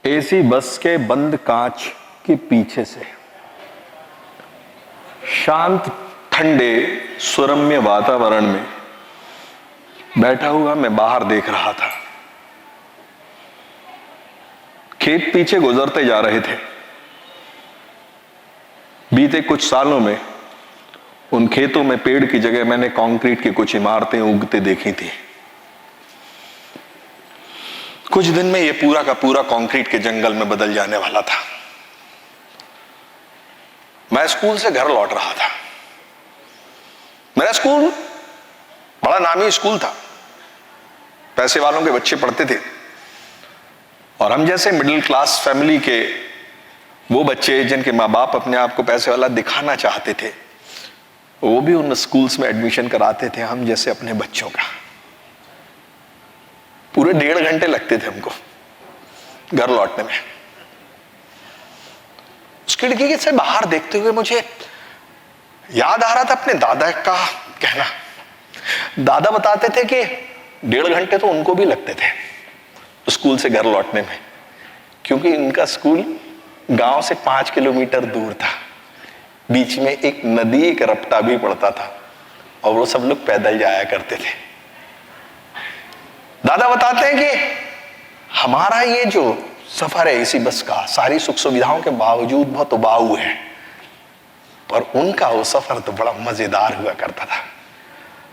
AC bus के बंद कांच के पीछे से शांत ठंडे सुरम्य वातावरण में बैठा हुआ मैं बाहर देख रहा था। खेत पीछे गुजरते जा रहे थे। बीते कुछ सालों में उन खेतों में पेड़ की जगह मैंने कंक्रीट की कुछ इमारतें उगते देखी थी। कुछ दिन में यह पूरा का पूरा कंक्रीट के जंगल में बदल जाने वाला था। मैं स्कूल से घर लौट रहा था। मेरा स्कूल बड़ा नामी स्कूल था। पैसे वालों के बच्चे पढ़ते थे और हम जैसे मिडिल क्लास फैमिली के वो बच्चे जिनके माँ बाप अपने आप को पैसे वाला दिखाना चाहते थे, वो भी उन स्कूल्स में एडमिशन कराते थे हम जैसे अपने बच्चों का। पूरे 1.5 घंटे लगते थे हमको घर लौटने में। उस खिड़की से बाहर देखते हुए मुझे याद आ रहा था अपने दादा का कहना। दादा बताते थे कि 1.5 घंटे तो उनको भी लगते थे स्कूल से घर लौटने में, क्योंकि इनका स्कूल गांव से 5 किलोमीटर दूर था। बीच में एक नदी, एक रपटा भी पड़ता था और वो सब लोग पैदल जाया करते थे। दादा बताते हैं कि हमारा ये जो सफर है इसी बस का, सारी सुख सुविधाओं के बावजूद बहुत उबाऊ है, पर उनका वो सफर तो बड़ा मजेदार हुआ करता था।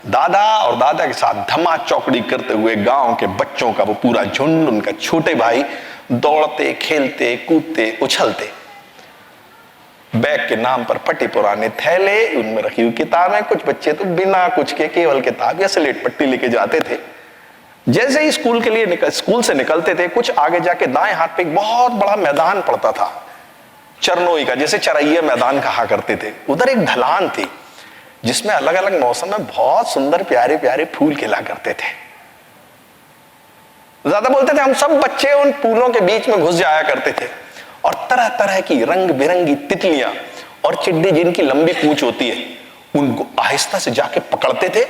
दादा और दादा के साथ धमा चौकड़ी करते हुए गांव के बच्चों का वो पूरा झुंड, उनका छोटे भाई दौड़ते, खेलते, कूदते, उछलते। बैग के नाम पर फटे पुराने थैले, उनमें रखी हुई किताबें। कुछ बच्चे तो बिना कुछ के केवल किताब या स्लेट पट्टी लेके जाते थे। जैसे ही स्कूल से निकलते थे, कुछ आगे जाके दाएं हाथ पे एक बहुत बड़ा मैदान पड़ता था, चरनोई का, जैसे चरैया मैदान कहा करते थे। उधर एक ढलान थी जिसमें अलग अलग मौसम में बहुत सुंदर प्यारे प्यारे फूल खिला करते थे। ज्यादा बोलते थे हम सब बच्चे उन फूलों के बीच में घुस जाया करते थे और तरह तरह की रंग बिरंगी तितलियां और चिड्डी जिनकी लंबी पूंछ होती है, उनको आहिस्ता से जाके पकड़ते थे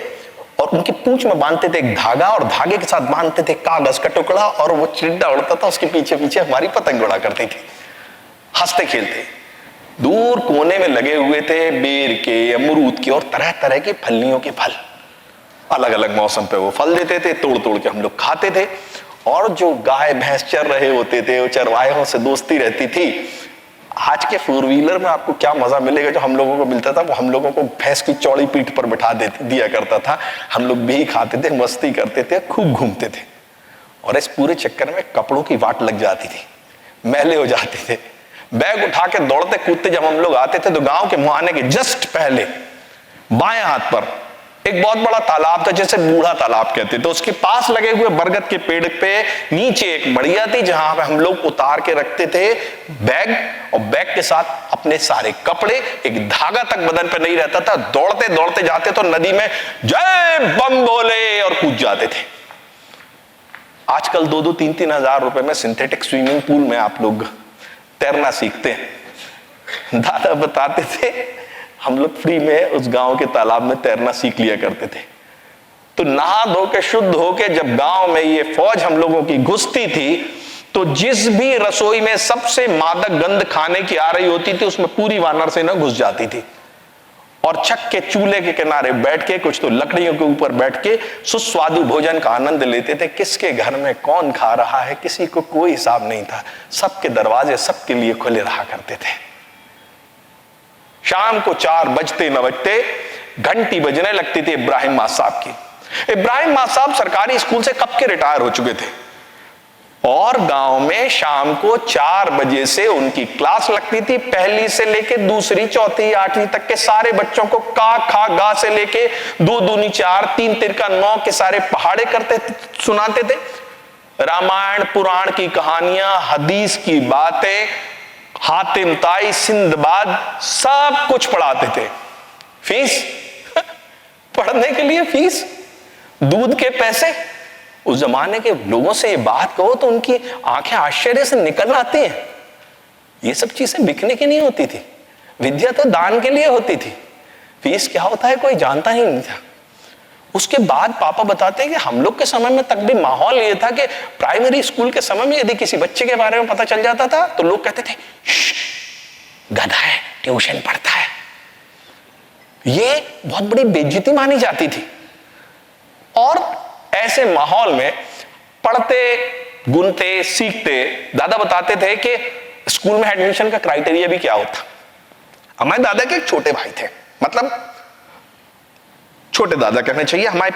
और उनकी पूंछ में बांधते थे एक धागा और धागे के साथ बांधते थे कागज का टुकड़ा, और वो चिड्डा उड़ता था, उसके पीछे पीछे हमारी पतंग उड़ा करती थी। हंसते खेलते दूर कोने में लगे हुए थे बेर के, अमरूद के और तरह तरह के फलियों के फल। अलग अलग मौसम पे वो फल देते थे, तोड़ तोड़ के हम लोग खाते थे। और जो गाय भैंस चर रहे होते थे, वो चरवाहों से दोस्ती रहती थी। आज के 4 व्हीलर में आपको क्या मजा मिलेगा जो हम लोगों को मिलता था, वो हम लोगों को भैंस की चौड़ी पीठ पर बिठा दिया करता था। हम लोग भी खाते थे, मस्ती करते थे, खूब घूमते थे। और इस पूरे चक्कर में कपड़ों की वाट लग जाती थी, मैले हो जाते थे। बैग उठा के दौड़ते कूदते जब हम लोग आते थे तो गांव के मुहाने के जस्ट पहले बाएं हाथ पर एक बहुत बड़ा तालाब था, जैसे बूढ़ा तालाब कहते थे। उसके पास लगे हुए बरगद के पेड़ पे नीचे एक बढ़िया थी जहां पे हम लोग उतार के रखते थे बैग, और बैग के साथ अपने सारे कपड़े। एक धागा तक बदन पे नहीं रहता था। दौड़ते दौड़ते जाते तो नदी में जय बम बोले और कूद जाते थे। आजकल 2-2, 3-3 हजार रुपए में सिंथेटिक स्विमिंग पूल में आप लोग तैरना सीखते हैं। दादा बताते थे हम लोग फ्री में उस गांव के तालाब में तैरना सीख लिया करते थे। तो नहा धो के शुद्ध होके जब गांव में ये फौज हम लोगों की घुसती थी, तो जिस भी रसोई में सबसे मादक गंध खाने की आ रही होती थी, उसमें पूरी वानर सेना घुस जाती थी और छक के चूल्हे के किनारे बैठ के, कुछ तो लकड़ियों के ऊपर बैठ के सुस्वादु भोजन का आनंद लेते थे। किसके घर में कौन खा रहा है किसी को कोई हिसाब नहीं था। सबके दरवाजे सबके लिए खुले रहा करते थे। शाम को 4 बजते न बजते घंटी बजने लगती थी इब्राहिम माँ साहब की। इब्राहिम माँ साहब सरकारी स्कूल से कब के रिटायर हो चुके थे और गांव में शाम को 4 बजे से उनकी क्लास लगती थी। पहली से लेके दूसरी, चौथी, 8वीं तक के सारे बच्चों को का खा गा से लेके 2 दूनी 4, 3 तिरका 9 के सारे पहाड़े करते सुनाते थे। रामायण पुराण की कहानियां, हदीस की बातें, हातिम ताई, सिंदबाद, सब कुछ पढ़ाते थे। फीस पढ़ने के लिए फीस, दूध के पैसे। उस जमाने के लोगों से ये बात कहो तो उनकी आंखें आश्चर्य से निकल आती हैं। ये सब चीजें बिकने की नहीं होती थी, विद्या तो दान के लिए होती थी। फीस क्या होता है कोई जानता ही नहीं था। उसके बाद पापा बताते हैं कि हम लोग के समय में तक भी माहौल ये था कि प्राइमरी स्कूल के समय में यदि किसी बच्चे के बारे में पता चल जाता था तो लोग कहते थे गधा है, ट्यूशन पढ़ता है। ये बहुत बड़ी बेइज्जती मानी जाती थी। और ऐसे माहौल में पढ़ते, गुनते, सीखते, दादा बताते थे कि स्कूल में एडमिशन का क्राइटेरिया भी क्या होता। हमारे दादा के एक छोटे भाई थे, मतलब छोटे दादा कहना चाहिए, हमारे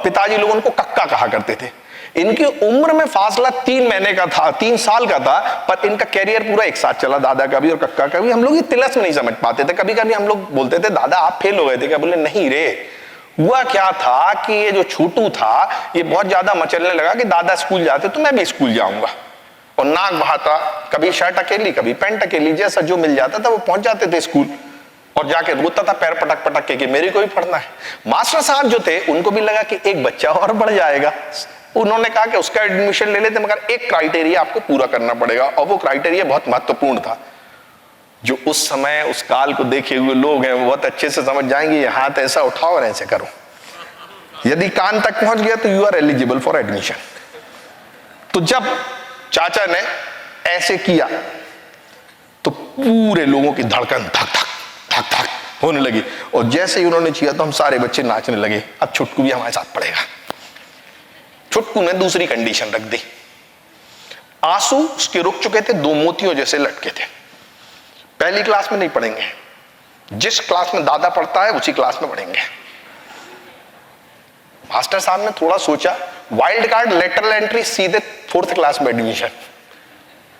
पिताजी लोग उनको कक्का कहा करते थे। इनकी उम्र में फासला 3 महीने का था, 3 साल का था, पर इनका कैरियर पूरा एक साथ चला, दादा का भी और कक्का का भी। हम लोग ये तिलस्म नहीं समझ पाते थे। कभी कभी हम लोग बोलते थे दादा आप फेल हो गए थे क्या? बोले नहीं रे, हुआ क्या था कि ये जो छोटू था ये बहुत ज्यादा मचलने लगा कि दादा स्कूल जाते तो मैं भी स्कूल जाऊंगा, और नाक बहाता, कभी शर्ट अकेली कभी पैंट अकेली, जैसा जो मिल जाता था वो पहुंच जाते थे स्कूल, और जाके रोता था पैर पटक पटक के कि मेरे को भी पढ़ना है। मास्टर साहब जो थे उनको भी लगा कि एक बच्चा और बढ़ जाएगा, उन्होंने कहा कि उसका एडमिशन ले लेते, मगर एक क्राइटेरिया आपको पूरा करना पड़ेगा, और वो क्राइटेरिया बहुत महत्वपूर्ण था। जो उस समय उस काल को देखे हुए लोग हैं वो बहुत अच्छे से समझ जाएंगे, ये हाथ ऐसा उठाओ और ऐसे करो, यदि कान तक पहुंच गया तो you are eligible for admission. तो जब चाचा ने ऐसे किया तो पूरे लोगों की धड़कन धक धक धक धक होने लगी, और जैसे ही उन्होंने किया तो हम सारे बच्चे नाचने लगे, अब छुटकू भी हमारे साथ पड़ेगा। छुटकू ने दूसरी कंडीशन रख दी, आंसू उसके रुक चुके थे, 2 मोतियों जैसे लटके थे। पहली क्लास में नहीं पढ़ेंगे, जिस क्लास में दादा पढ़ता है उसी क्लास में पढ़ेंगे। मास्टर साहब ने थोड़ा सोचा, वाइल्ड कार्ड लेटरल एंट्री, सीधे 4th क्लास में एडमिशन।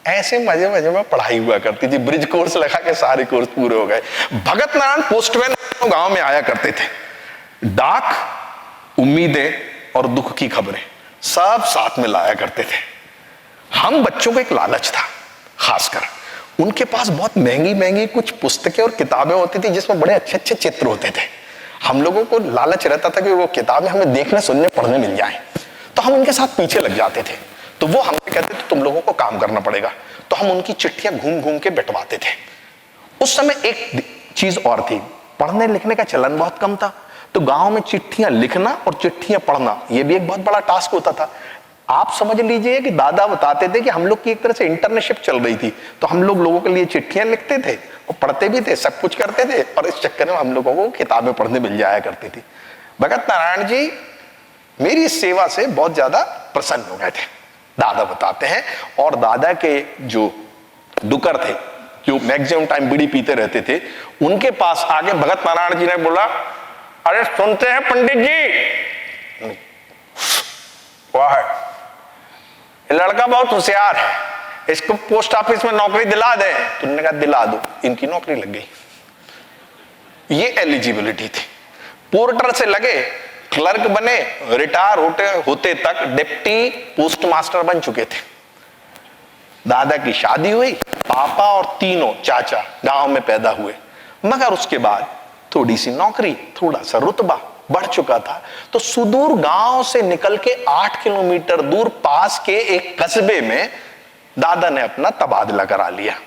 ऐसे मजे मजे में पढ़ाई हुआ करती थी, ब्रिज कोर्स लगा के सारे कोर्स पूरे हो गए। भगत नारायण पोस्टमैन गांव में आया करते थे, डाक, उम्मीदें और दुख की खबरें सब साथ में लाया करते थे। हम बच्चों को एक लालच था, खासकर उनके पास बहुत महंगी महंगी कुछ पुस्तकें और किताबें होती थी जिसमें बड़े अच्छे अच्छे चित्र होते थे। हम लोगों को लालच रहता था कि वो किताबें हमें देखने सुनने पढ़ने मिल जाएं, तो हम उनके साथ पीछे लग जाते थे। तो वो हमें कहते थे तुम लोगों को काम करना पड़ेगा, तो हम उनकी चिट्ठियां घूम घूम के बंटवाते थे। उस समय एक चीज और थी, पढ़ने लिखने का चलन बहुत कम था, तो गांव में चिट्ठियां लिखना और चिट्ठियां पढ़ना ये भी एक बहुत बड़ा टास्क होता था। आप समझ लीजिए कि दादा बताते थे कि हम लोग की एक तरह से इंटर्नशिप चल रही थी, तो हम लोगों के लिए चिट्ठियां लिखते थे और पढ़ते भी थे, सब कुछ करते थे, और इस चक्कर में हम लोगों को किताबें पढ़ने मिल जाया करती थी। भगत नारायण जी मेरी सेवा से बहुत ज्यादा प्रसन्न हो गए थे, दादा बताते हैं। और दादा के जो डुकर थे, जो मैक्सिमम टाइम बीड़ी पीते रहते थे, उनके पास आगे भगत नारायण जी ने बोला, अरे सुनते हैं पंडित जी, वाह ये लड़का बहुत होशियार है, इसको पोस्ट ऑफिस में नौकरी दिला दे। तो उन्होंने कहा दिला दो, इनकी नौकरी लग गई। ये एलिजिबिलिटी थी। पोर्टर से लगे, क्लर्क बने, रिटायर होते तक डिप्टी पोस्ट मास्टर बन चुके थे। दादा की शादी हुई, पापा और तीनों चाचा गांव में पैदा हुए, मगर उसके बाद थोड़ी सी नौकरी, थोड़ा सा रुतबा बढ़ चुका था, तो सुदूर गांव से निकल के 8 किलोमीटर दूर पास के एक कस्बे में दादा ने अपना तबादला करा लिया।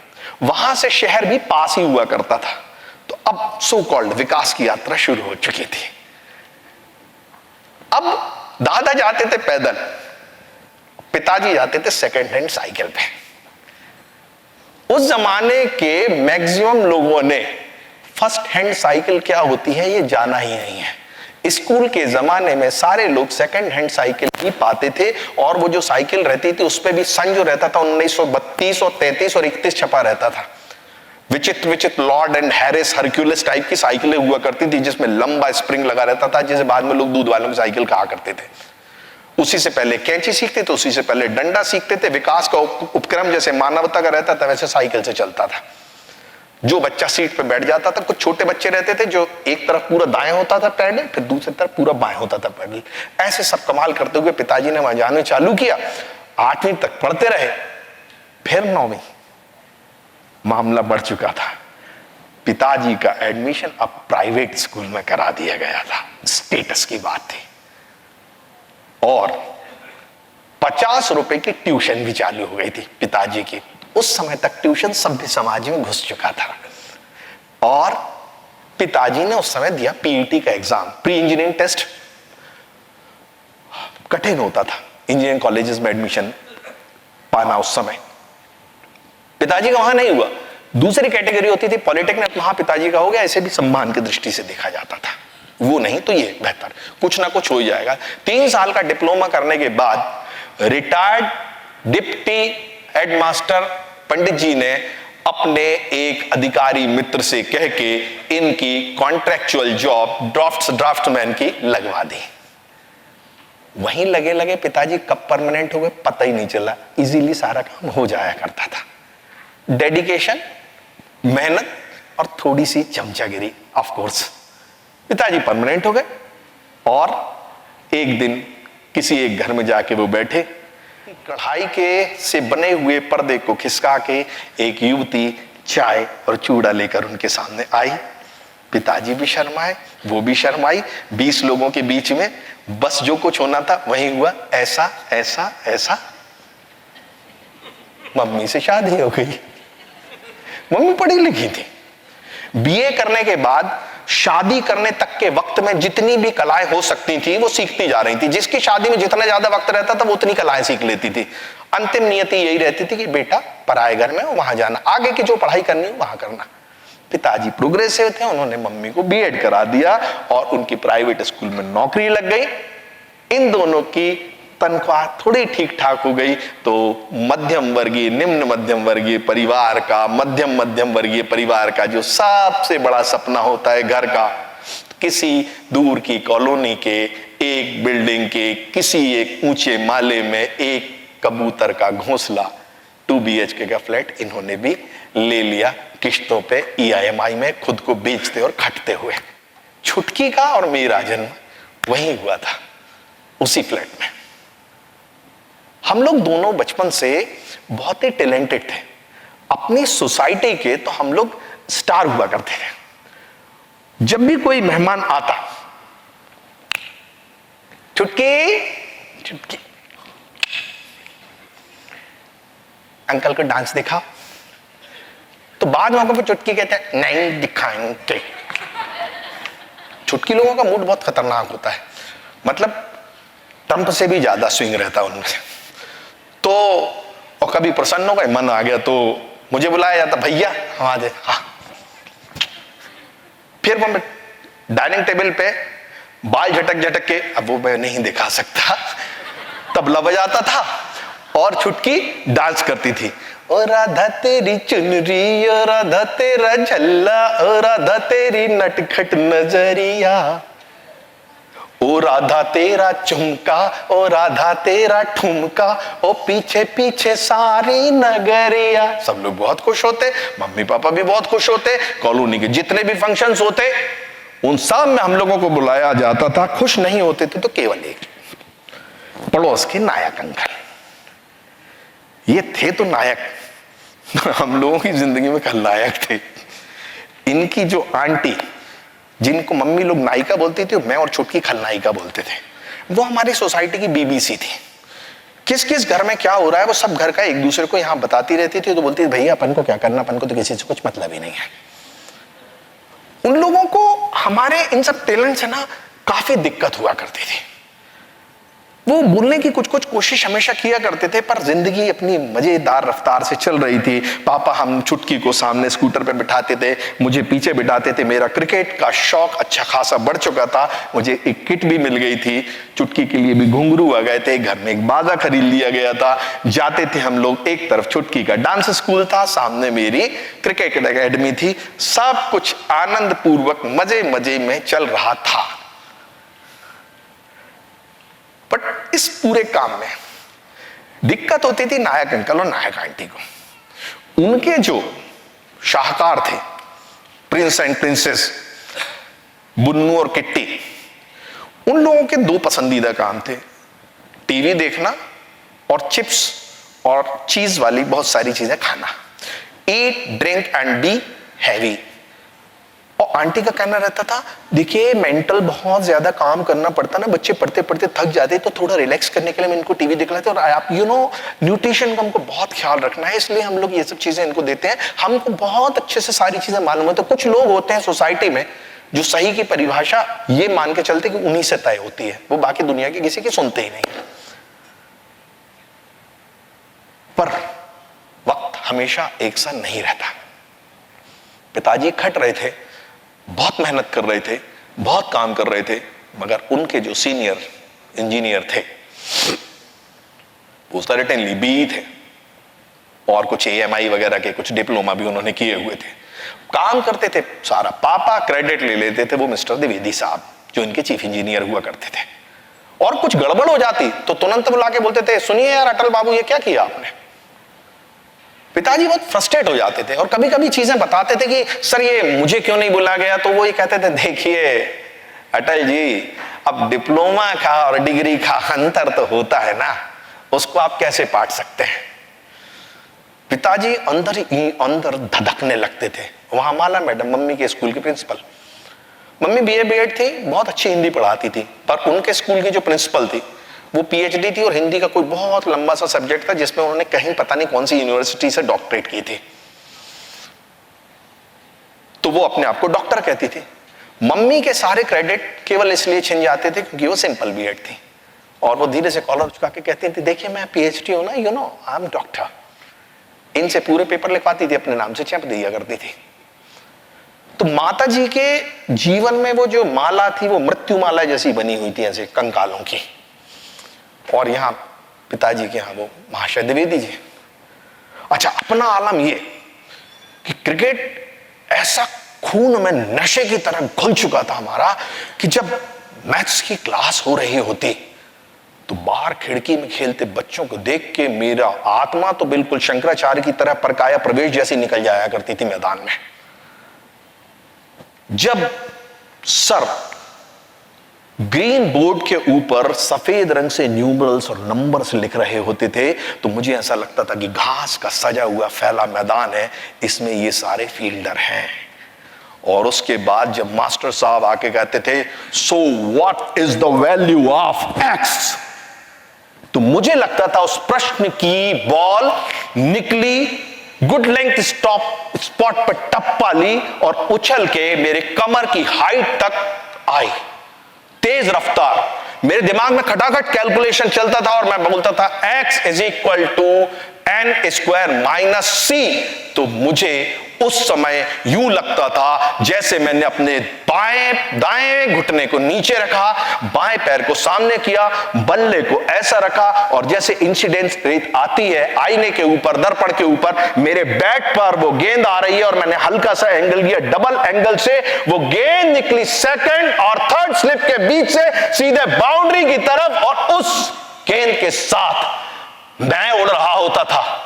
वहां से शहर भी पास ही हुआ करता था। तो अब सो कॉल्ड विकास की यात्रा शुरू हो चुकी थी। अब दादा जाते थे पैदल, पिताजी जाते थे सेकेंड हैंड साइकिल पे। उस जमाने के मैक्सिमम लोगों ने फर्स्ट हैंड साइकिल क्या होती है ये जाना ही नहीं है। स्कूल के जमाने में सारे लोग सेकंड हैंड साइकिल ही पाते थे, और वो जो साइकिल रहती थी उस पे भी सन जो रहता था 1932 और 33 और 31 छपा रहता था। विचित्र विचित्र Lord and Harris Hercules type की साइकिलें हुआ करती थी, जिसमें लंबा स्प्रिंग लगा रहता था, जिसे बाद में लोग दूध वालों की साइकिल कहा करते थे। उसी से पहले कैंची सीखते थे, उसी से पहले डंडा सीखते थे। विकास का उपक्रम जैसे मानवता का रहता था वैसे साइकिल से चलता था। जो बच्चा सीट पे बैठ जाता था, कुछ छोटे बच्चे रहते थे जो एक तरफ पूरा दाएं होता था पैडल, फिर दूसरी तरफ पूरा बाएं होता था पैडल। ऐसे सब कमाल करते हुए पिताजी ने वहां जाने चालू किया। 8वीं तक पढ़ते रहे, फिर 9वीं मामला बढ़ चुका था। पिताजी का एडमिशन अब प्राइवेट स्कूल में करा दिया गया था, स्टेटस की बात थी। और 50 रुपए की ट्यूशन भी चालू हो गई थी पिताजी की। उस समय तक ट्यूशन सभ्य समाज में घुस चुका था। और पिताजी ने उस समय दिया पीईटी का एग्जाम, प्री इंजीनियरिंग टेस्ट। कठिन होता था इंजीनियरिंग कॉलेजेस में एडमिशन पाना उस समय। पिताजी का वहां नहीं हुआ। दूसरी कैटेगरी होती थी पॉलिटेक्निक, वहां पिताजी का हो गया, ऐसे भी सम्मान की दृष्टि से देखा जाता था। वो नहीं तो ये बेहतर, कुछ ना कुछ हो जाएगा। 3 साल का डिप्लोमा करने के बाद रिटायर्ड डिप्टी हेडमास्टर पंडित जी ने अपने एक अधिकारी मित्र से कह के इनकी कॉन्ट्रैक्चुअल जॉब ड्राफ्टमैन की लगवा दी। वहीं लगे लगे पिताजी कब परमानेंट हो गए पता ही नहीं चला, इजीली सारा काम हो जाया करता था। डेडिकेशन, मेहनत और थोड़ी सी चमचागिरी, ऑफ कोर्स पिताजी परमानेंट हो गए। और एक दिन किसी एक घर में जाके वो बैठे, कढ़ाई के से बने हुए पर्दे को खिसका के एक युवती चाय और चूड़ा लेकर उनके सामने आई। पिताजी भी शर्माए, वो भी शर्माई। 20 लोगों के बीच में बस जो कुछ होना था वही हुआ। ऐसा ऐसा ऐसा मम्मी से शादी हो गई। मम्मी पढ़ी लिखी थी। बीए करने के बाद शादी करने तक के वक्त में जितनी भी कलाएं हो सकती थी वो सीखती जा रही थी। जिसकी शादी में जितना ज्यादा वक्त रहता था वो उतनी कलाएं सीख लेती थी। अंतिम नियति यही रहती थी कि बेटा पराए घर में वहां जाना, आगे की जो पढ़ाई करनी है वहां करना। पिताजी प्रोग्रेसिव थे, उन्होंने मम्मी को बीएड करा दिया और उनकी प्राइवेट स्कूल में नौकरी लग गई। इन दोनों की तनख्वाह थोड़ी ठीक ठाक हो गई तो मध्यम वर्गीय, निम्न मध्यम वर्गीय परिवार का, मध्यम वर्गीय परिवार का जो सबसे बड़ा सपना होता है घर का, किसी दूर की कॉलोनी के एक बिल्डिंग के किसी एक ऊंचे माले में एक कबूतर का घोंसला 2 BHK का फ्लैट इन्होंने भी ले लिया किश्तों पे, EMI में, खुद को बेचते और खटते हुए। छुटकी का और मेरा जन्म वहीं हुआ था, उसी फ्लैट में। हम लोग दोनों बचपन से बहुत ही टैलेंटेड थे। अपनी सोसाइटी के तो हम लोग स्टार हुआ करते थे। जब भी कोई मेहमान आता, चुटकी चुटकी, अंकल को डांस दिखा, तो बाद में को चुटकी कहते हैं नहीं दिखाएंगे। चुटकी लोगों का मूड बहुत खतरनाक होता है, मतलब ट्रंप से भी ज्यादा स्विंग रहता है उनमें। तो और कभी प्रसन्न हो गए, मन आ गया तो मुझे बुलाया जाता, भैया हम आ जाए। हाँ, फिर मैं डाइनिंग टेबल पे बाल झटक झटक के, अब वो मैं नहीं दिखा सकता, तबला बजाता था और छुटकी डांस करती थी। ओ राधा तेरी चुनरी, ओ राधा तेरा झल्ला, ओ राधा तेरी नटखट नजरिया, ओ राधा तेरा चुमका, ओ राधा तेरा ठुमका, ओ पीछे पीछे सारी नगरिया। सब लोग बहुत खुश होते, मम्मी पापा भी बहुत खुश होते। कॉलोनी के जितने भी फंक्शंस होते उन सब में हम लोगों को बुलाया जाता था। खुश नहीं होते थे तो केवल एक पड़ोस के नायक अंकल, ये थे तो नायक, हम लोगों की जिंदगी में खलनायक थे। इनकी जो आंटी, जिनको मम्मी लोग नायिका बोलती थी, मैं और छुटकी खलनायिका बोलते थे, वो हमारी सोसाइटी की BBC थी। किस किस घर में क्या हो रहा है वो सब घर का एक दूसरे को यहाँ बताती रहती थी। तो बोलती थी भैया अपन को क्या करना, अपन को तो किसी से कुछ मतलब ही नहीं है। उन लोगों को हमारे इन सब टैलेंट से ना काफी दिक्कत हुआ करती थी। वो बोलने की कुछ कुछ कोशिश हमेशा किया करते थे, पर जिंदगी अपनी मजेदार रफ्तार से चल रही थी। पापा हम छुटकी को सामने स्कूटर पे बिठाते थे, मुझे पीछे बिठाते थे। मेरा क्रिकेट का शौक अच्छा खासा बढ़ चुका था, मुझे एक किट भी मिल गई थी। चुटकी के लिए भी घुंघरू आ गए थे, घर में एक बाजा खरीद लिया गया था। जाते थे हम लोग, एक तरफ छुटकी का डांस स्कूल था, सामने मेरी क्रिकेट एकेडमी थी। सब कुछ आनंद पूर्वक मजे मजे में चल रहा था। बट इस पूरे काम में दिक्कत होती थी नायक अंकल और नायक आंटी को। उनके जो शाहकार थे, प्रिंस एंड प्रिंसेस बुन्नू और किट्टी, उन लोगों के 2 पसंदीदा काम थे, टीवी देखना और चिप्स और चीज वाली बहुत सारी चीजें खाना। Eat drink and be heavy. और आंटी का कहना रहता था देखिए मेंटल बहुत ज्यादा काम करना पड़ता ना, बच्चे पढ़ते पढ़ते थक जाते, तो थोड़ा रिलैक्स करने के लिए मैं इनको टीवी दिखलाते। और आप न्यूट्रिशन का हमको बहुत ख्याल रखना है, इसलिए हम लोग ये सब चीजें इनको देते हैं। हमको बहुत अच्छे से सारी चीजें मालूम है। तो कुछ लोग होते हैं सोसाइटी में जो सही की परिभाषा ये मान के चलते कि उन्हीं से तय होती है, वो बाकी दुनिया की किसी की सुनते ही नहीं। पर वक्त हमेशा एक सा नहीं रहता। पिताजी खट रहे थे, बहुत मेहनत कर रहे थे, बहुत काम कर रहे थे, मगर उनके जो सीनियर इंजीनियर थे वो सर्टेनली बीई थे और कुछ AMI वगैरह के कुछ डिप्लोमा भी उन्होंने किए हुए थे, काम करते थे सारा। पापा क्रेडिट ले लेते थे, वो मिस्टर द्विवेदी साहब जो इनके चीफ इंजीनियर हुआ करते थे। और कुछ गड़बड़ हो जाती तो तुरंत बुला के बोलते थे, सुनिए यार अटल बाबू ये क्या किया आपने। पिताजी बहुत फ्रस्ट्रेट हो जाते थे और कभी कभी चीजें बताते थे कि सर ये मुझे क्यों नहीं बुला गया, तो वो ये कहते थे, देखिए अटल जी, अब डिप्लोमा का और डिग्री का अंतर तो होता है ना, उसको आप कैसे पाट सकते हैं। पिताजी अंदर ही अंदर धधकने लगते थे। वहां माला मैडम, मम्मी के स्कूल की प्रिंसिपल, मम्मी BA BEd थी, बहुत अच्छी हिंदी पढ़ाती थी, पर उनके स्कूल की जो प्रिंसिपल थी वो PhD थी और हिंदी का कोई बहुत लंबा सा सब्जेक्ट था जिसमें उन्होंने कहीं पता नहीं कौन सी यूनिवर्सिटी से डॉक्टरेट की थी, तो वो अपने आप को डॉक्टर कहती थी। मम्मी के सारे क्रेडिट केवल इसलिए छिन जाते थे क्योंकि वो सिंपल BEd थी, और वो धीरे से कॉलर झुका के कहती थी, देखिए मैं PhD हूं ना, you know I am doctor. इनसे पूरे पेपर लिखवाती थी, अपने नाम से चैप दिया करती थी। तो माता जी के जीवन में वो जो माला थी वो मृत्यु माला जैसी बनी हुई थी, ऐसे कंकालों की। और यहां पिताजी के यहां वो महाशय द्विवेदी जी। अच्छा, अपना आलम ये कि क्रिकेट ऐसा खून में नशे की तरह घुल चुका था हमारा कि जब मैथ्स की क्लास हो रही होती तो बाहर खिड़की में खेलते बच्चों को देख के मेरा आत्मा तो बिल्कुल शंकराचार्य की तरह परकाया प्रवेश जैसी निकल जाया करती थी मैदान में। जब सर ग्रीन बोर्ड के ऊपर सफेद रंग से न्यूमरल्स और नंबर्स लिख रहे होते थे तो मुझे ऐसा लगता था कि घास का सजा हुआ फैला मैदान है, इसमें ये सारे फील्डर हैं। और उसके बाद जब मास्टर साहब आके कहते थे, so what is the value of x, तो मुझे लगता था उस प्रश्न की बॉल निकली, गुड लेंथ स्पॉट पर टप्पा ली और उछल के मेरे कमर की हाइट तक आई। तेज रफ्तार, मेरे दिमाग में खटाखट कैलकुलेशन चलता था और मैं बोलता था x is equal to n square minus c। तो मुझे उस समय यूं लगता था जैसे मैंने अपने दाएं घुटने को नीचे रखा, बाएं पैर को सामने किया, बल्ले को ऐसा रखा और जैसे इंसिडेंस रेट आती है आईने के ऊपर, दर्पण के ऊपर, मेरे बैट पर वो गेंद आ रही है और मैंने हल्का सा एंगल लिया, डबल एंगल से वो गेंद निकली सेकंड और थर्ड स्लिप के बीच से सीधे बाउंड्री की तरफ, और उस गेंद के साथ मैं उड़ रहा होता था।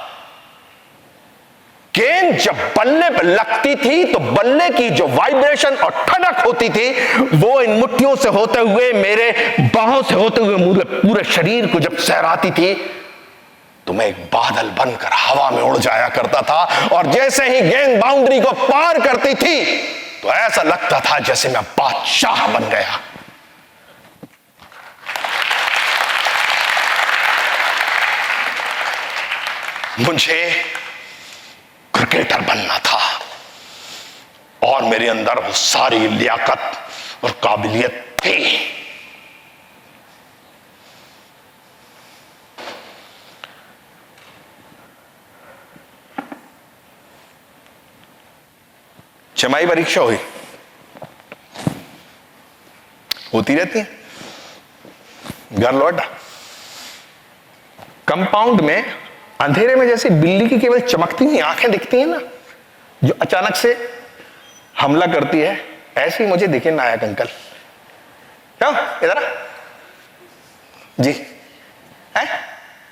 गेंद जब बल्ले पर लगती थी तो बल्ले की जो वाइब्रेशन और ठनक होती थी वो इन मुट्ठियों से होते हुए, मेरे बाहों से होते हुए पूरे शरीर को जब सहराती थी तो मैं एक बादल बनकर हवा में उड़ जाया करता था। और जैसे ही गेंद बाउंड्री को पार करती थी तो ऐसा लगता था जैसे मैं बादशाह बन गया। मुझे क्रिकेटर बनना था और मेरे अंदर वो सारी लियाकत और काबिलियत थी। छमाही परीक्षा हुई, होती रहती है, घर लौटा, कंपाउंड में अंधेरे में जैसे बिल्ली की केवल चमकती हुई आंखें दिखती हैं ना, जो अचानक से हमला करती है, ऐसे ही मुझे दिखे नायक अंकल। क्यों इधर जी है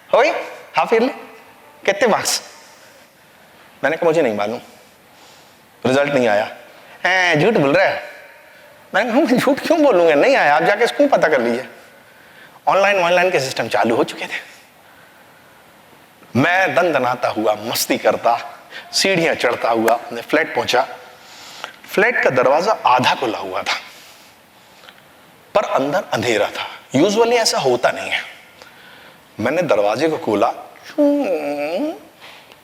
हो गई हाफ ईयरली, कितने मार्क्स? मैंने कहा मुझे नहीं मालूम, रिजल्ट नहीं आया। है झूठ बोल रहा है। मैंने कहा झूठ क्यों बोलूंगा, नहीं आया, आप जाके स्कूल पता कर लीजिए। ऑनलाइन के सिस्टम चालू हो चुके थे। मैं दंदनाता हुआ, मस्ती करता, सीढ़ियां चढ़ता हुआ अपने फ्लैट पहुंचा। फ्लैट का दरवाजा आधा खुला हुआ था पर अंदर अंधेरा था। यूजुअली ऐसा होता नहीं है। मैंने दरवाजे को खोला,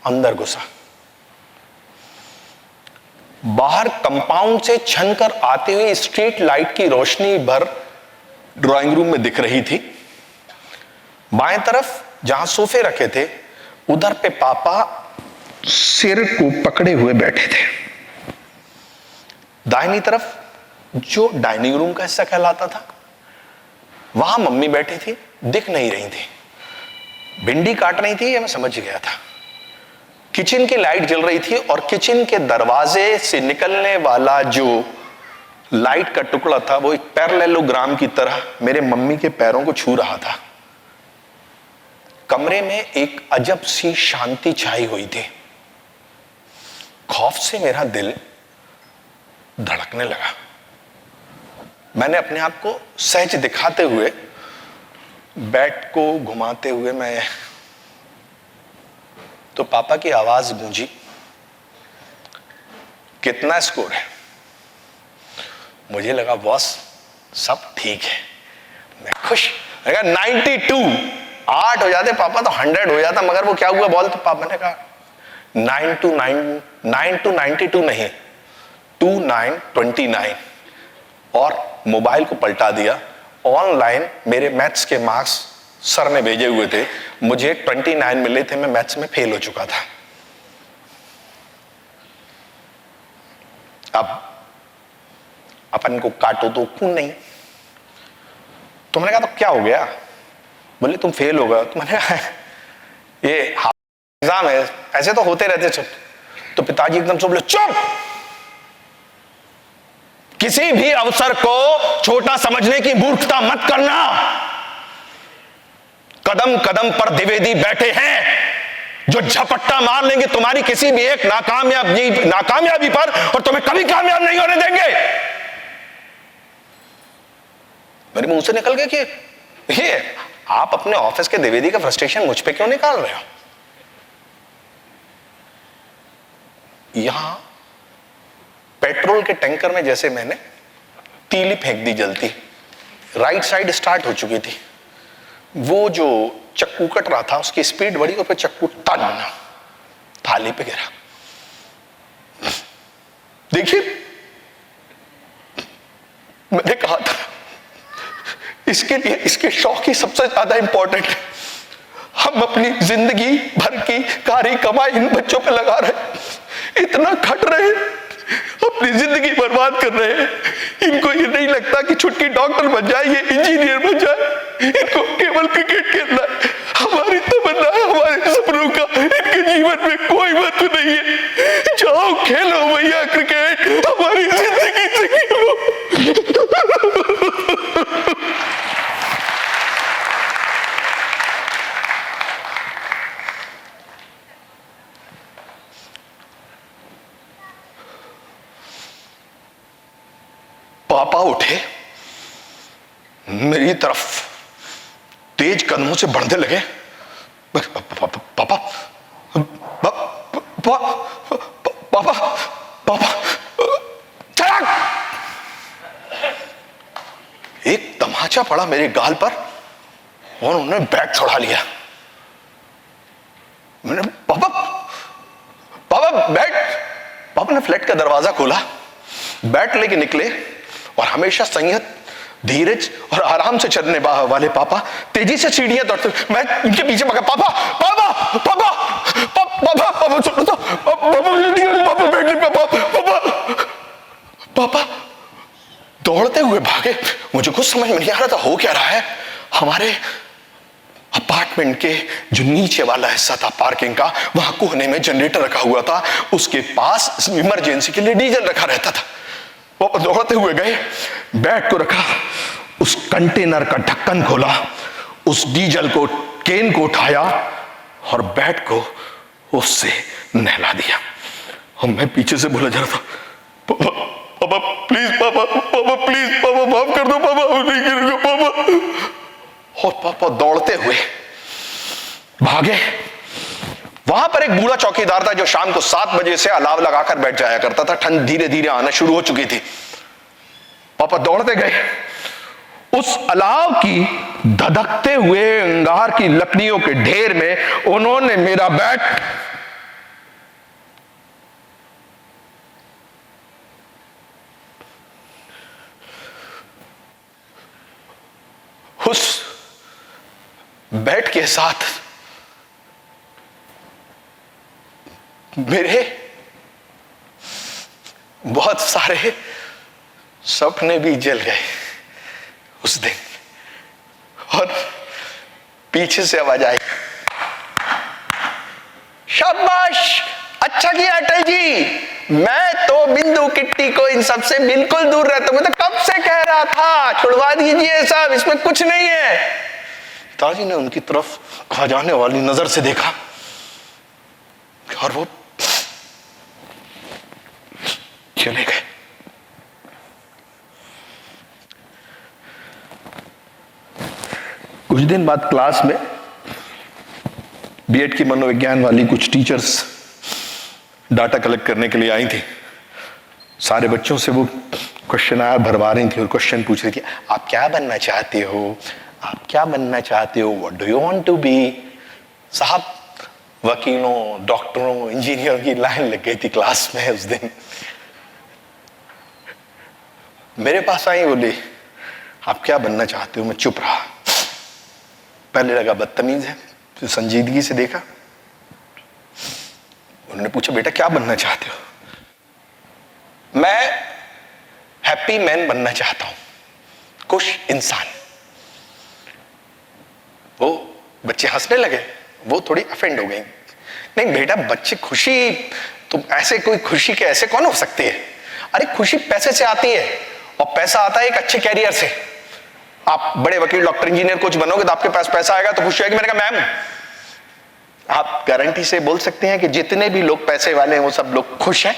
अंदर घुसा। बाहर कंपाउंड से छनकर आते हुए स्ट्रीट लाइट की रोशनी भर ड्राइंग रूम में दिख रही थी। बाएं तरफ जहां सोफे रखे थे, उधर पे पापा सिर को पकड़े हुए बैठे थे। दाहिनी तरफ जो डाइनिंग रूम का हिस्सा कहलाता था, वहां मम्मी बैठी थी, दिख नहीं रही थी। भिंडी काट रही थी, ये मैं समझ गया था। किचन की लाइट जल रही थी और किचन के दरवाजे से निकलने वाला जो लाइट का टुकड़ा था वो एक पैरेललोग्राम की तरह मेरे मम्मी के पैरों को छू रहा था। कमरे में एक अजब सी शांति छाई हुई थी। खौफ से मेरा दिल धड़कने लगा। मैंने अपने आप को सहज दिखाते हुए बैट को घुमाते हुए मैं तो पापा की आवाज गूंजी, कितना स्कोर है? मुझे लगा बॉस सब ठीक है। मैं खुश, 92। 8 हो जाते पापा तो 100 हो जाता, मगर वो क्या हुआ बॉल? तो पापा ने कहा 9 to 92 नहीं, 2929 और मोबाइल को पलटा दिया। ऑनलाइन मेरे मैथ्स के मार्क्स सर ने भेजे हुए थे, मुझे 29 मिले थे, मैं मैथ्स में फेल हो चुका था। अब अपन को काटो तो खून नहीं। तो मैंने कहा तो क्या हो गया? बोले तुम फेल हो गए। तो मैंने कहा ये एग्जाम है, ऐसे तो होते रहते चुप। तो पिताजी एकदम से बोले चुप, किसी भी अवसर को छोटा समझने की मूर्खता मत करना। कदम कदम पर द्विवेदी बैठे हैं जो झपट्टा मार लेंगे तुम्हारी किसी भी एक नाकामयाबी पर और तुम्हें कभी कामयाब नहीं होने देंगे। मेरे मुंह से निकल गया कि ये आप अपने ऑफिस के द्विवेदी का फ्रस्ट्रेशन मुझ पे क्यों निकाल रहे हो? यहां पेट्रोल के टैंकर में जैसे मैंने तीली फेंक दी जलती, राइट साइड स्टार्ट हो चुकी थी। वो जो चक्कू कट रहा था उसकी स्पीड बढ़ी और फिर चक्कू टन थाली पे गिरा। देखिए मैंने कहा था इसके लिए इसके शौक ही सबसे ज्यादा इंपॉर्टेंट है। हम अपनी जिंदगी भर की कारी कमाई इन बच्चों पे लगा रहे, इतना खट रहे, अपनी जिंदगी बर्बाद कर रहे हैं। इनको ये नहीं लगता कि छुटकी डॉक्टर बन जाए, ये इंजीनियर बन जाए, इनको केवल क्रिकेट खेलना है। हमारी तमन्ना है, हमारे सपनों का इनके जीवन में कोई महत्व नहीं है। जाओ खेलो भैया क्रिकेट, हमारी जिंदगी से खेलो। पापा उठे, मेरी तरफ तेज कदमों से बढ़ने लगे। पापा पापा पापा पापा चल। एक तमाचा पड़ा मेरे गाल पर और उन्होंने बैग छुड़ा लिया। मैंने पापा पापा बैट। पापा ने फ्लैट का दरवाजा खोला, बैट लेके निकले और हमेशा संयत, धीरज और आराम से चलने वाले पापा तेजी से सीढ़ियां दौड़ते, मैं उनके पीछे भागा। पापा पापा पापा पापा पापा सुनो तो पापा दौड़ते हुए भागे। मुझे कुछ समझ में नहीं आ रहा था हो क्या रहा है। हमारे अपार्टमेंट के जो नीचे वाला हिस्सा था पार्किंग का, वहां कोने में जनरेटर रखा हुआ था, उसके पास इमरजेंसी के लिए डीजल रखा रहता था। वो दौड़ते हुए गए, बैग को रखा, उस कंटेनर का ढक्कन खोला, उस डीजल को केन को उठाया और बैट को उससे नहला दिया। और मैं पीछे से बोला जा रहा था पापा पापा प्लीज पापा पापा प्लीज पापा माफ कर दो पापा, नहीं करूंगा पापा। और पापा दौड़ते हुए भागे। वहां पर एक बूढ़ा चौकीदार था जो शाम को 7 बजे से अलाव लगाकर बैठ जाया करता था। ठंड धीरे धीरे आना शुरू हो चुकी थी। पापा दौड़ते गए, उस अलाव की धधकते हुए अंगार की लकड़ियों के ढेर में उन्होंने मेरा बैट उस बेड के साथ मेरे बहुत सारे सपने भी जल गए उस दिन। और पीछे से आवाज आई, शाबाश, अच्छा किया अटल जी, मैं तो बिंदु किट्टी को इन सब से बिल्कुल दूर रहता हूं, मैं तो कब से कह रहा था छुड़वा दीजिए साहब, इसमें कुछ नहीं है। ताजी ने उनकी तरफ खजाने वाली नजर से देखा और वो चले गए। कुछ दिन बाद क्लास में बीएड की मनोविज्ञान वाली कुछ टीचर्स डाटा कलेक्ट करने के लिए आई थी। सारे बच्चों से वो क्वेश्चन भरवा रही थी और क्वेश्चन पूछ रही थी, आप क्या बनना चाहते हो, आप क्या बनना चाहते हो, what do you want to be. साहब वकीलों, डॉक्टरों, इंजीनियरों की लाइन लग गई थी क्लास में उस दिन। मेरे पास आई, बोली आप क्या बनना चाहते हो। मैं चुप रहा। पहले लगा बदतमीज है, फिर संजीदगी से देखा। उन्होंने पूछा, बेटा क्या बनना चाहते हो। मैं हैप्पी मैन बनना चाहता हूं, खुश इंसान। वो बच्चे हंसने लगे, वो थोड़ी अफेंड हो गई। नहीं बेटा, बच्चे खुशी, तुम ऐसे कोई खुशी के ऐसे कौन हो सकती है। अरे खुशी पैसे से आती है, और पैसा आता है एक अच्छे कैरियर से। आप बड़े वकील, डॉक्टर, इंजीनियर कुछ बनोगे तो आपके पास पैसा आएगा तो खुशी होगी। मैंने कहा मैम, आप गारंटी से बोल सकते हैं कि जितने भी लोग पैसे वाले हैं वो सब लोग खुश हैं।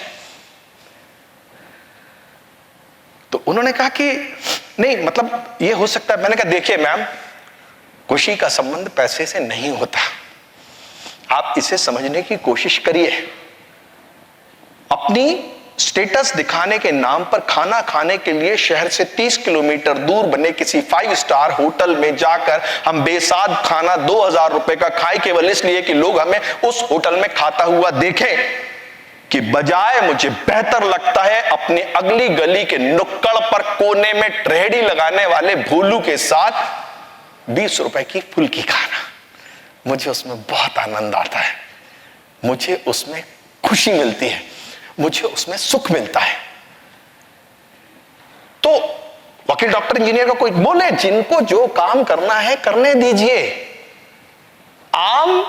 तो उन्होंने कहा कि नहीं, मतलब ये हो सकता है। मैंने कहा देखिए मैम, खुशी का संबंध पैसे से नहीं होता। आप इसे समझने की कोशिश करिए। अपनी स्टेटस दिखाने के नाम पर खाना खाने के लिए शहर से 30 किलोमीटर दूर बने किसी 5 स्टार होटल में जाकर हम बेसाद खाना 2000 रुपए का खाए, केवल इसलिए कि लोग हमें उस होटल में खाता हुआ देखें, कि बजाय मुझे बेहतर लगता है अपनी अगली गली के नुक्कड़ पर कोने में ट्रेहड़ी लगाने वाले भोलू के साथ 20 रुपए की फुल्की खाना। मुझे उसमें बहुत आनंद आता है, मुझे उसमें खुशी मिलती है, मुझे उसमें सुख मिलता है। तो वकील, डॉक्टर, इंजीनियर का कोई बोले, जिनको जो काम करना है करने दीजिए। आम,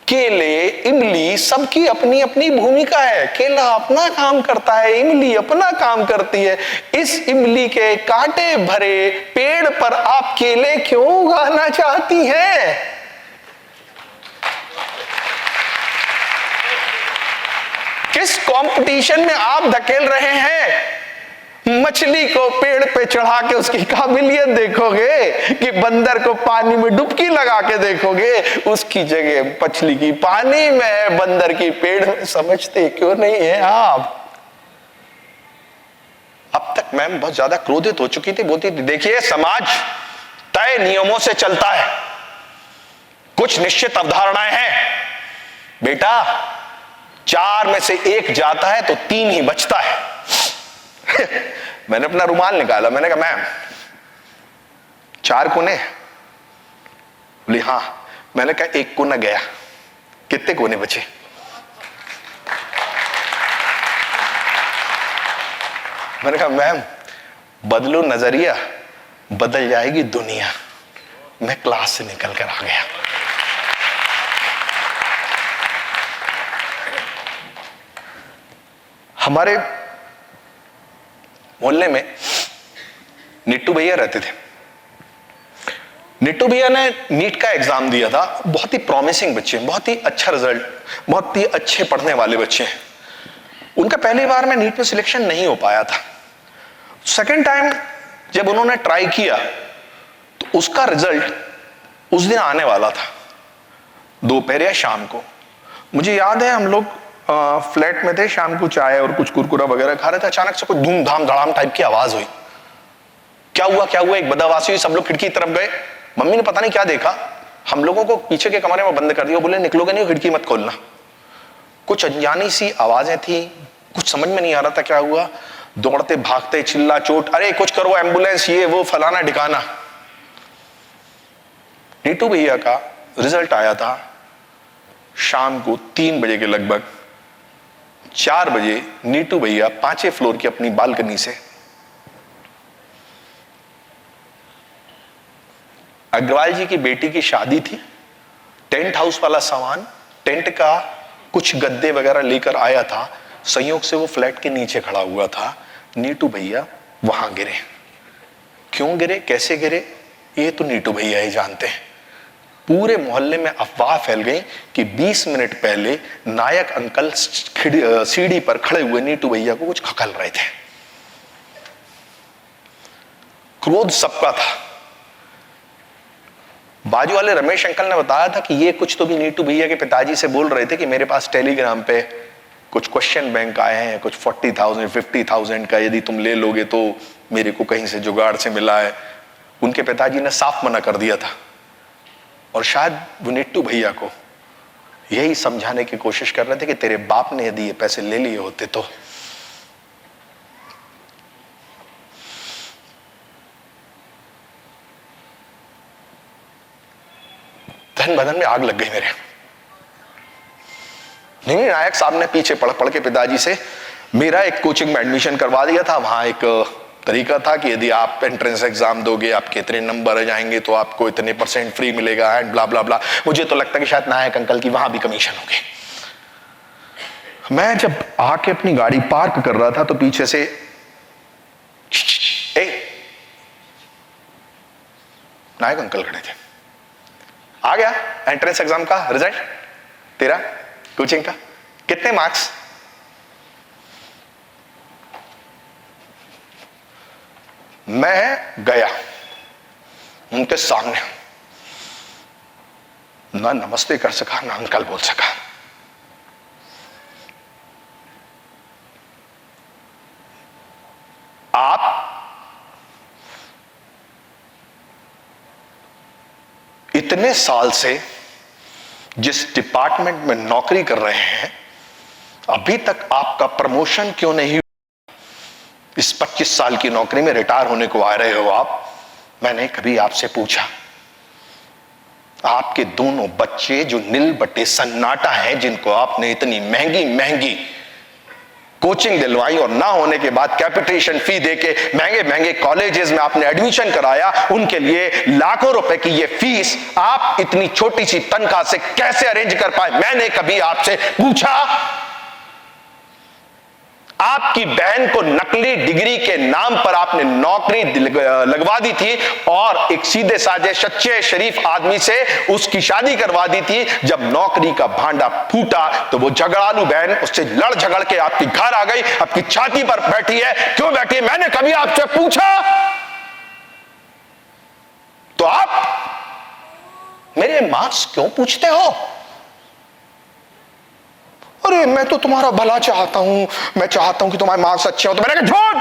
केले, इमली, सबकी अपनी अपनी भूमिका है। केला अपना काम करता है, इमली अपना काम करती है। इस इमली के कांटे भरे पेड़ पर आप केले क्यों उगाना चाहती हैं? किस कंपटीशन में आप धकेल रहे हैं? मछली को पेड़ पे चढ़ा के उसकी काबिलियत देखोगे कि बंदर को पानी में डुबकी लगा के देखोगे? उसकी जगह मछली की पानी में, बंदर की पेड़ में। समझते क्यों नहीं है आप? अब तक मैम बहुत ज्यादा क्रोधित हो चुकी थी, बोलती थी देखिए समाज तय नियमों से चलता है, कुछ निश्चित अवधारणाएं हैं। बेटा 4 में से 1 जाता है तो 3 ही बचता है। मैंने अपना रुमाल निकाला, मैंने कहा मैम 4 कोने? बोली हाँ। मैंने कहा 1 कोना गया, कितने कोने बचे? मैंने कहा मैम बदलो नजरिया, बदल जाएगी दुनिया। मैं क्लास से निकल कर आ गया। हमारे मोहल्ले में निट्टू भैया रहते थे। निट्टू भैया ने नीट का एग्जाम दिया था। बहुत ही प्रॉमिसिंग बच्चे, बहुत ही अच्छा रिजल्ट, बहुत ही अच्छे पढ़ने वाले बच्चे हैं। उनका पहली बार में नीट में सिलेक्शन नहीं हो पाया था। सेकेंड टाइम जब उन्होंने ट्राई किया तो उसका रिजल्ट उस दिन आने वाला था, दोपहर या शाम को। मुझे याद है हम लोग फ्लैट में थे, शाम को चाय और कुछ कुरकुरा वगैरह खा रहे थे। अचानक से कोई धूमधाम धड़ाम टाइप की आवाज हुई। क्या हुआ क्या हुआ? एक बदहवासी हुई, सब लोग खिड़की की तरफ गए। मम्मी ने पता नहीं क्या देखा, हम लोगों को पीछे के कमरे में बंद कर दिया। बोले निकलोगे नहीं, खिड़की मत खोलना। कुछ अनजानी सी आवाजें थी, कुछ समझ में नहीं आ रहा था क्या हुआ। दौड़ते भागते, चिल्ला चोट, अरे कुछ करो, एम्बुलेंस, ये वो फलाना ढिकाना। नीटू भैया का रिजल्ट आया था शाम को 3 बजे के लगभग। 4 बजे नीटू भैया 5वें फ्लोर की अपनी बालकनी से अग्रवाल जी की बेटी की शादी थी, टेंट हाउस वाला सामान, टेंट का कुछ गद्दे वगैरह लेकर आया था। संयोग से वो फ्लैट के नीचे खड़ा हुआ था। नीटू भैया वहां गिरे। क्यों गिरे, कैसे गिरे, ये तो नीटू भैया ही जानते हैं। पूरे मोहल्ले में अफवाह फैल गई कि 20 मिनट पहले नायक अंकल सीढ़ी पर खड़े हुए नीटू भैया को कुछ खखल रहे थे। क्रोध सबका था। बाजू वाले रमेश अंकल ने बताया था कि ये कुछ तो भी नीटू भैया के पिताजी से बोल रहे थे कि मेरे पास टेलीग्राम पे कुछ क्वेश्चन बैंक आए हैं, कुछ 40,000 50,000 का, यदि तुम ले लोगे तो मेरे को कहीं से जुगाड़ से मिला है। उनके पिताजी ने साफ मना कर दिया था और शायद वो नीटू भैया को यही समझाने की कोशिश कर रहे थे कि तेरे बाप ने यदि ये पैसे ले लिए होते तो। धन बदन में आग लग गई मेरे। नहीं, नायक साहब ने पीछे पढ़ पढ़ के पिताजी से मेरा एक कोचिंग में एडमिशन करवा दिया था। वहां एक तरीका था कि यदि आप एंट्रेंस एग्जाम दोगे, आपके इतने नंबर आ जाएंगे तो आपको इतने % फ्री मिलेगा एंड ब्ला ब्ला ब्ला। मुझे तो लगता है कि शायद नायक अंकल की वहां भी कमीशन होगी। मैं जब आके अपनी गाड़ी पार्क कर रहा था तो पीछे से नायक अंकल खड़े थे। आ गया एंट्रेंस एग्जाम का रिजल्ट तेरा, कोचिंग का, कितने मार्क्स? मैं गया उनके सामने, ना नमस्ते कर सका ना अंकल बोल सका। आप इतने साल से जिस डिपार्टमेंट में नौकरी कर रहे हैं, अभी तक आपका प्रमोशन क्यों नहीं? इस 25 साल की नौकरी में रिटायर होने को आ रहे हो आप। मैंने कभी आपसे पूछा? आपके दोनों बच्चे जो नील बटे सन्नाटा हैं, जिनको आपने इतनी महंगी महंगी कोचिंग दिलवाई और ना होने के बाद कैपिटेशन फी देके महंगे महंगे कॉलेजेस में आपने एडमिशन कराया, उनके लिए लाखों रुपए की ये फीस आप इतनी छोटी सी तनख्वाह से कैसे अरेंज कर पाए? मैंने कभी आपसे पूछा? आपकी बहन को नकली डिग्री के नाम पर आपने नौकरी लगवा दी थी और एक सीधे साधे सच्चे शरीफ आदमी से उसकी शादी करवा दी थी। जब नौकरी का भांडा फूटा तो वो झगड़ालू बहन उससे लड़ झगड़ के आपके घर आ गई, आपकी छाती पर बैठी है। क्यों बैठी है? मैंने कभी आपसे पूछा? तो आप मेरे मार्क्स क्यों पूछते हो? अरे मैं तो तुम्हारा भला चाहता हूं, मैं चाहता हूं कि तुम्हारे मार्क्स अच्छे हो। तो मैंने कहा झूठ,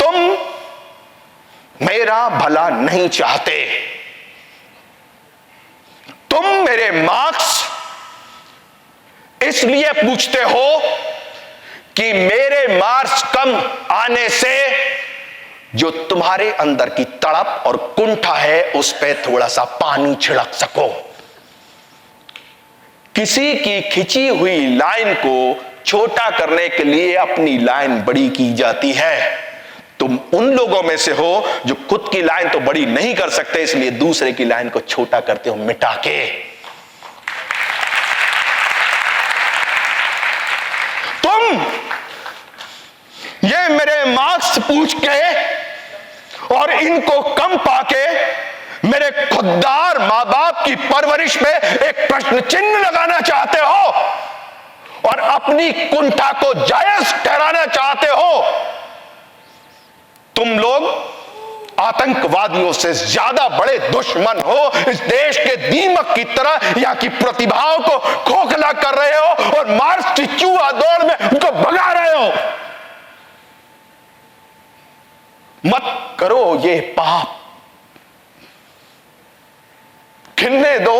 तुम मेरा भला नहीं चाहते। तुम मेरे मार्क्स इसलिए पूछते हो कि मेरे मार्क्स कम आने से जो तुम्हारे अंदर की तड़प और कुंठा है उस पर थोड़ा सा पानी छिड़क सको। किसी की खिंची हुई लाइन को छोटा करने के लिए अपनी लाइन बड़ी की जाती है। तुम उन लोगों में से हो जो खुद की लाइन तो बड़ी नहीं कर सकते, इसलिए दूसरे की लाइन को छोटा करते हो मिटा के। तुम ये मेरे मार्क्स पूछ के और इनको कम पाके मेरे खुददार मां बाप की परवरिश में एक प्रश्न चिन्ह लगाना चाहते हो और अपनी कुंठा को जायज ठहराना चाहते हो। तुम लोग आतंकवादियों से ज्यादा बड़े दुश्मन हो। इस देश के दीमक की तरह यहां की प्रतिभाओं को खोखला कर रहे हो और मार्क्स की चूहा दौड़ में उनको भगा रहे हो। मत करो ये पाप, खिलने दो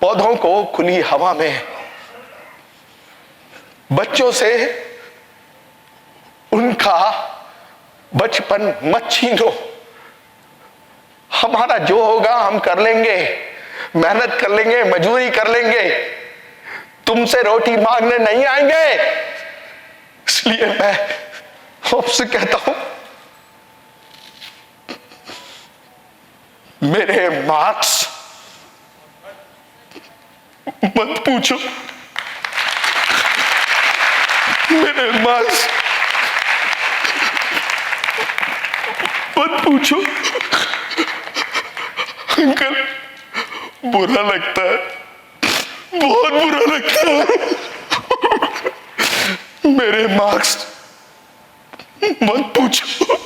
पौधों को खुली हवा में। बच्चों से उनका बचपन मत छीनो। हमारा जो होगा हम कर लेंगे, मेहनत कर लेंगे, मजदूरी कर लेंगे, तुमसे रोटी मांगने नहीं आएंगे। इसलिए मैं आपसे कहता हूं, मेरे मार्क्स मत पूछो, मेरे मार्क्स मत पूछो। अंकल, बुरा लगता है, बहुत बुरा लगता है। मेरे मार्क्स मत पूछो।